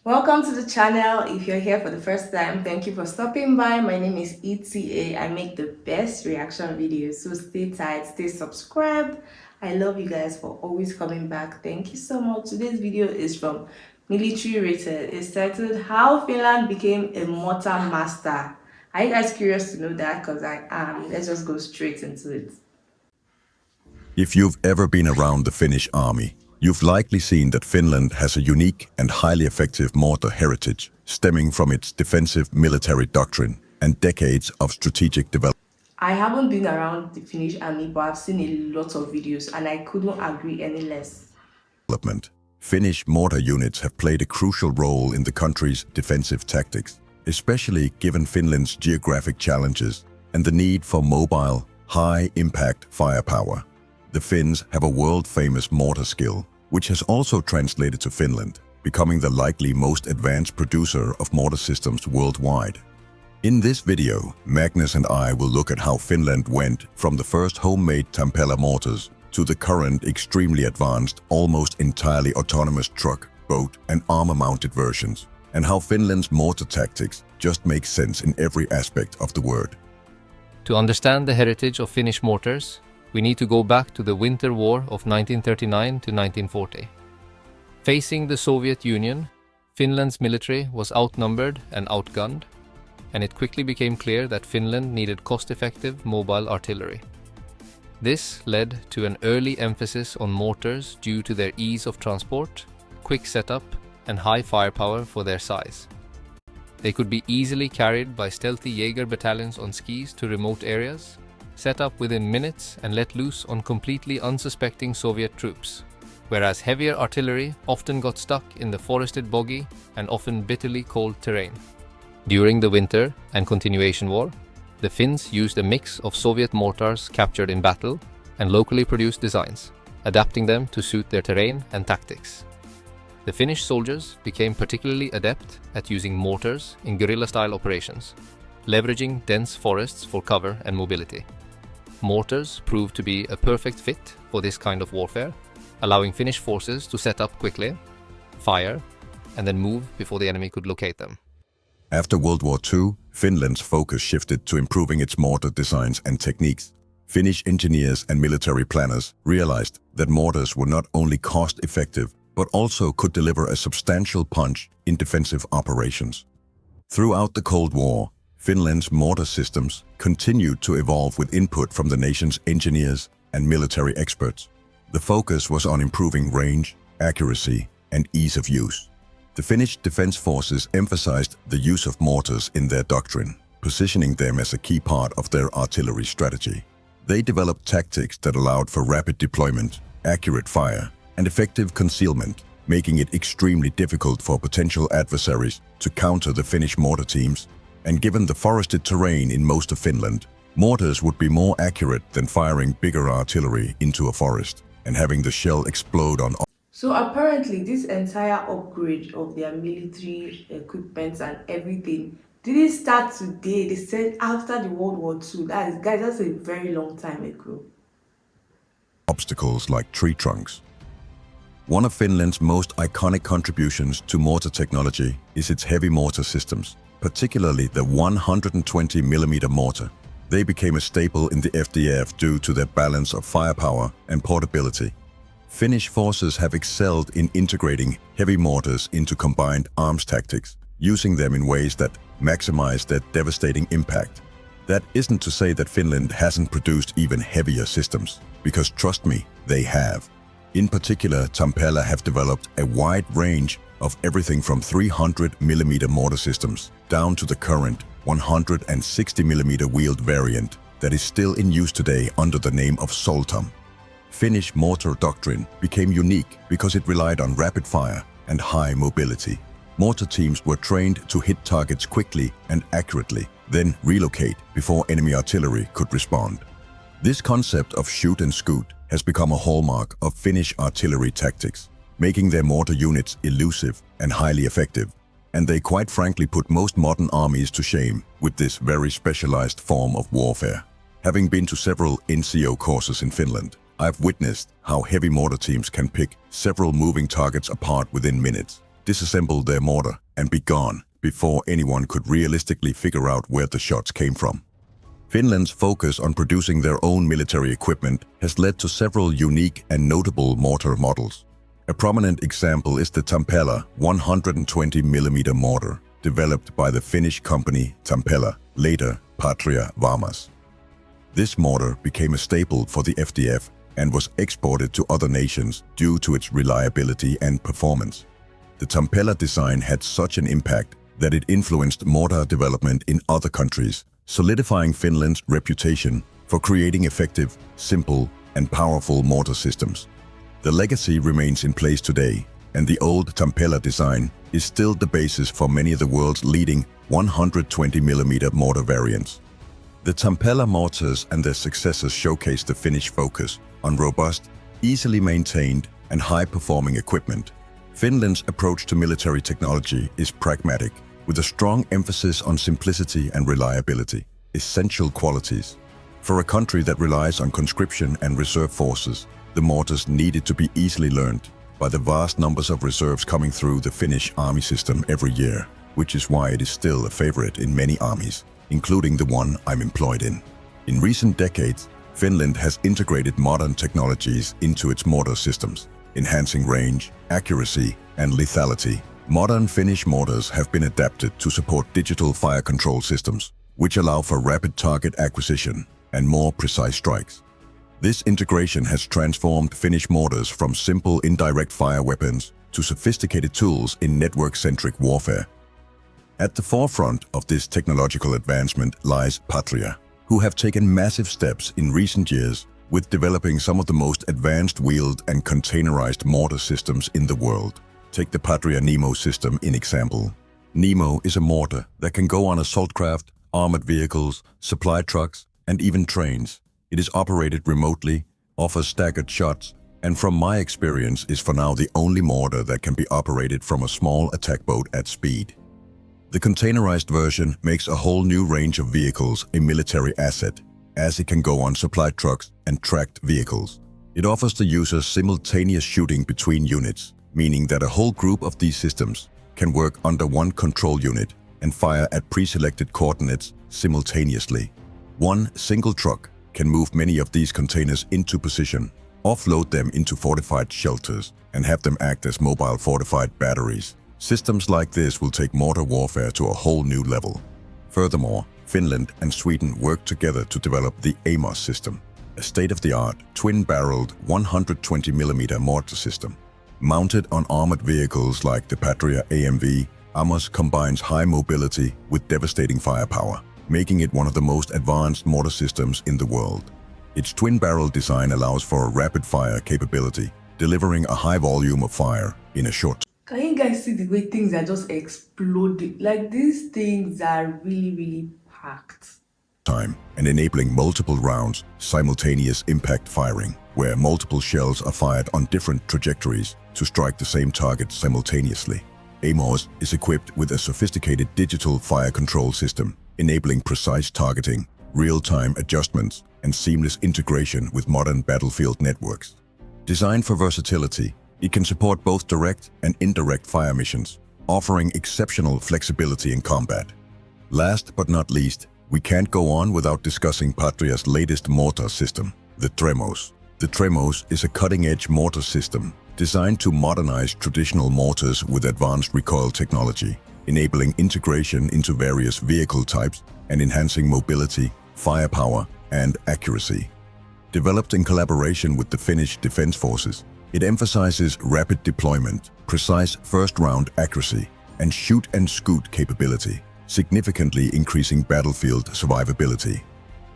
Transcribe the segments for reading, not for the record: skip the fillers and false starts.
Welcome to the channel. If you're here for the first time, thank you for stopping by. My name is ETA. I make the best reaction videos, so stay tight, stay subscribed. I love you guys for always coming back. Thank you so much. Today's video is from Military Rated. It's titled How Finland Became a Mortar Master. Are you guys curious to know that? Because I am. Let's just go straight into it. If you've ever been around the Finnish army, you've likely seen that Finland has a unique and highly effective mortar heritage, stemming from its defensive military doctrine and decades of strategic I haven't been around the Finnish army, but I've seen a lot of videos and I couldn't agree any less. development. Finnish mortar units have played a crucial role in the country's defensive tactics, especially given Finland's geographic challenges and the need for mobile, high-impact firepower. The Finns have a world-famous mortar skill, which has also translated to Finland, becoming the likely most advanced producer of mortar systems worldwide. In this video, Magnus and I will look at how Finland went from the first homemade Tampella mortars to the current extremely advanced, almost entirely autonomous truck, boat, and armor-mounted versions, and how Finland's mortar tactics just make sense in every aspect of the word. To understand the heritage of Finnish mortars, we need to go back to the Winter War of 1939 to 1940. Facing the Soviet Union, Finland's military was outnumbered and outgunned, and it quickly became clear that Finland needed cost-effective mobile artillery. This led to an early emphasis on mortars due to their ease of transport, quick setup, and high firepower for their size. They could be easily carried by stealthy Jaeger battalions on skis to remote areas, set up within minutes and let loose on completely unsuspecting Soviet troops, whereas heavier artillery often got stuck in the forested boggy and often bitterly cold terrain. During the Winter and Continuation War, the Finns used a mix of Soviet mortars captured in battle and locally produced designs, adapting them to suit their terrain and tactics. The Finnish soldiers became particularly adept at using mortars in guerrilla-style operations, leveraging dense forests for cover and mobility. Mortars proved to be a perfect fit for this kind of warfare, allowing Finnish forces to set up quickly, fire, and then move before the enemy could locate them. After World War II, Finland's focus shifted to improving its mortar designs and techniques. Finnish engineers and military planners realized that mortars were not only cost-effective, but also could deliver a substantial punch in defensive operations. Throughout the Cold War, Finland's mortar systems continued to evolve with input from the nation's engineers and military experts. The focus was on improving range, accuracy, and ease of use. The Finnish defense forces emphasized the use of mortars in their doctrine, positioning them as a key part of their artillery strategy. They developed tactics that allowed for rapid deployment, accurate fire, and effective concealment, making it extremely difficult for potential adversaries to counter the Finnish mortar teams. And given the forested terrain in most of Finland, mortars would be more accurate than firing bigger artillery into a forest and having the shell explode on. So apparently this entire upgrade of their military equipment and everything didn't start today. They said after the World War II. Guys, that's a very long time ago. Obstacles like tree trunks. One of Finland's most iconic contributions to mortar technology is its heavy mortar systems, particularly the 120mm mortar. They became a staple in the FDF due to their balance of firepower and portability. Finnish forces have excelled in integrating heavy mortars into combined arms tactics, using them in ways that maximize their devastating impact. That isn't to say that Finland hasn't produced even heavier systems, because trust me, they have. In particular, Tampella have developed a wide range of everything from 300mm mortar systems down to the current 160mm wheeled variant that is still in use today under the name of Soltam. Finnish mortar doctrine became unique because it relied on rapid fire and high mobility. Mortar teams were trained to hit targets quickly and accurately, then relocate before enemy artillery could respond. This concept of shoot and scoot has become a hallmark of Finnish artillery tactics, making their mortar units elusive and highly effective. And they quite frankly put most modern armies to shame with this very specialized form of warfare. Having been to several NCO courses in Finland, I've witnessed how heavy mortar teams can pick several moving targets apart within minutes. disassemble their mortar, and be gone before anyone could realistically figure out where the shots came from. Finland's focus on producing their own military equipment has led to several unique and notable mortar models. A prominent example is the Tampella 120mm mortar, developed by the Finnish company Tampella, later Patria Varmas. This mortar became a staple for the FDF and was exported to other nations due to its reliability and performance. The Tampella design had such an impact that it influenced mortar development in other countries, solidifying Finland's reputation for creating effective, simple, and powerful mortar systems. The legacy remains in place today, and the old Tampella design is still the basis for many of the world's leading 120mm mortar variants. The Tampella mortars and their successors showcase the Finnish focus on robust, easily maintained, and high-performing equipment. Finland's approach to military technology is pragmatic, with a strong emphasis on simplicity and reliability, essential qualities. For a country that relies on conscription and reserve forces, the mortars needed to be easily learned by the vast numbers of reserves coming through the Finnish army system every year, which is why it is still a favorite in many armies, including the one I'm employed in. In recent decades, Finland has integrated modern technologies into its mortar systems, enhancing range, accuracy, and lethality. Modern Finnish mortars have been adapted to support digital fire control systems, which allow for rapid target acquisition and more precise strikes. This integration has transformed Finnish mortars from simple indirect fire weapons to sophisticated tools in network-centric warfare. At the forefront of this technological advancement lies Patria, who have taken massive steps in recent years with developing some of the most advanced wheeled and containerized mortar systems in the world. Take the Patria Nemo system in example. Nemo is a mortar that can go on assault craft, armored vehicles, supply trucks, and even trains. It is operated remotely, offers staggered shots, and from my experience is for now the only mortar that can be operated from a small attack boat at speed. The containerized version makes a whole new range of vehicles a military asset, as it can go on supply trucks and tracked vehicles. It offers the user simultaneous shooting between units, meaning that a whole group of these systems can work under one control unit and fire at pre-selected coordinates simultaneously. One single truck can move many of these containers into position, offload them into fortified shelters, and have them act as mobile fortified batteries. Systems like this will take mortar warfare to a whole new level. Furthermore, Finland and Sweden worked together to develop the aMortar system, a state-of-the-art, twin-barreled 120mm mortar system. Mounted on armored vehicles like the Patria AMV, aMortar combines high mobility with devastating firepower, making it one of the most advanced mortar systems in the world. Its twin-barrel design allows for a rapid-fire capability, delivering a high volume of fire in a short time. Can you guys see the way things are just exploding? Like, these things are really packed. And enabling multiple rounds, simultaneous impact firing, where multiple shells are fired on different trajectories to strike the same target simultaneously. aMortar is equipped with a sophisticated digital fire control system, enabling precise targeting, real-time adjustments, and seamless integration with modern battlefield networks. Designed for versatility, it can support both direct and indirect fire missions, offering exceptional flexibility in combat. Last but not least, we can't go on without discussing Patria's latest mortar system, the Tremos. The Tremos is a cutting-edge mortar system designed to modernize traditional mortars with advanced recoil technology, enabling integration into various vehicle types and enhancing mobility, firepower, and accuracy. Developed in collaboration with the Finnish Defense Forces, it emphasizes rapid deployment, precise first-round accuracy, and shoot-and-scoot capability, significantly increasing battlefield survivability.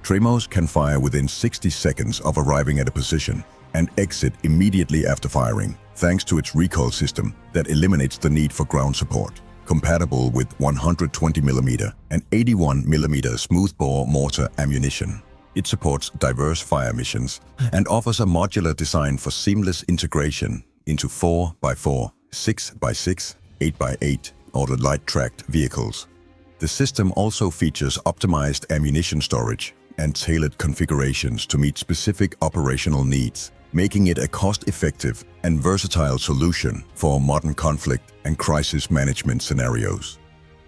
Tremos can fire within 60 seconds of arriving at a position and exit immediately after firing, thanks to its recoil system that eliminates the need for ground support. Compatible with 120mm and 81mm smoothbore mortar ammunition. It supports diverse fire missions and offers a modular design for seamless integration into 4x4, 6x6, 8x8, or the light-tracked vehicles. The system also features optimized ammunition storage and tailored configurations to meet specific operational needs, making it a cost-effective and versatile solution for modern conflict and crisis management scenarios.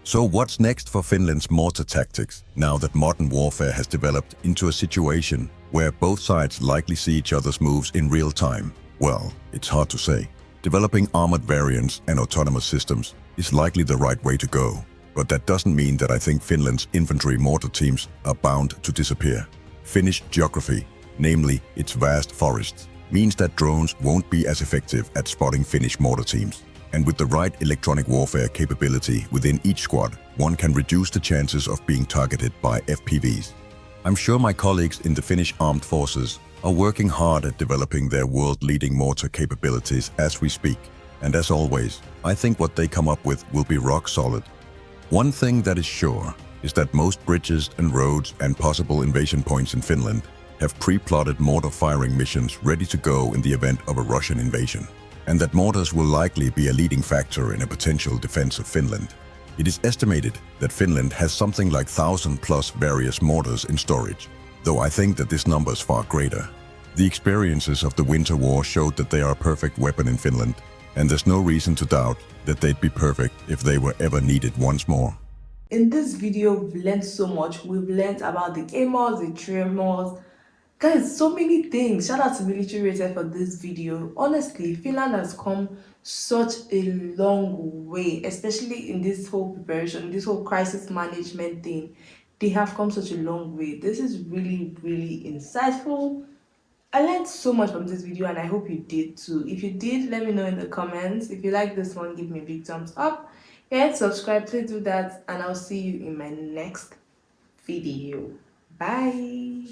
So what's next for Finland's mortar tactics, now that modern warfare has developed into a situation where both sides likely see each other's moves in real time? Well, it's hard to say. Developing armored variants and autonomous systems is likely the right way to go. But that doesn't mean that I think Finland's infantry mortar teams are bound to disappear. Finnish geography, namely its vast forests, means that drones won't be as effective at spotting Finnish mortar teams. And with the right electronic warfare capability within each squad, one can reduce the chances of being targeted by FPVs. I'm sure my colleagues in the Finnish armed forces are working hard at developing their world-leading mortar capabilities as we speak. And as always, I think what they come up with will be rock solid. One thing that is sure is that most bridges and roads and possible invasion points in Finland have pre-plotted mortar firing missions ready to go in the event of a Russian invasion, and that mortars will likely be a leading factor in a potential defense of Finland. It is estimated that Finland has something like 1,000+ various mortars in storage, though I think that this number is far greater. The experiences of the Winter War showed that they are a perfect weapon in Finland, and there's no reason to doubt that they'd be perfect if they were ever needed once more. In this video, we've learned so much. We've learned about the aMortars, the tremors. Guys, so many things. Shout out to Military Rated for this video. Honestly, Finland has come such a long way, especially in this whole preparation, this whole crisis management thing. They have come such a long way. This is really, really insightful. I learned so much from this video and I hope you did too. If you did, let me know in the comments. If you like this one, give me a big thumbs up. And subscribe, please do that. And I'll see you in my next video. Bye.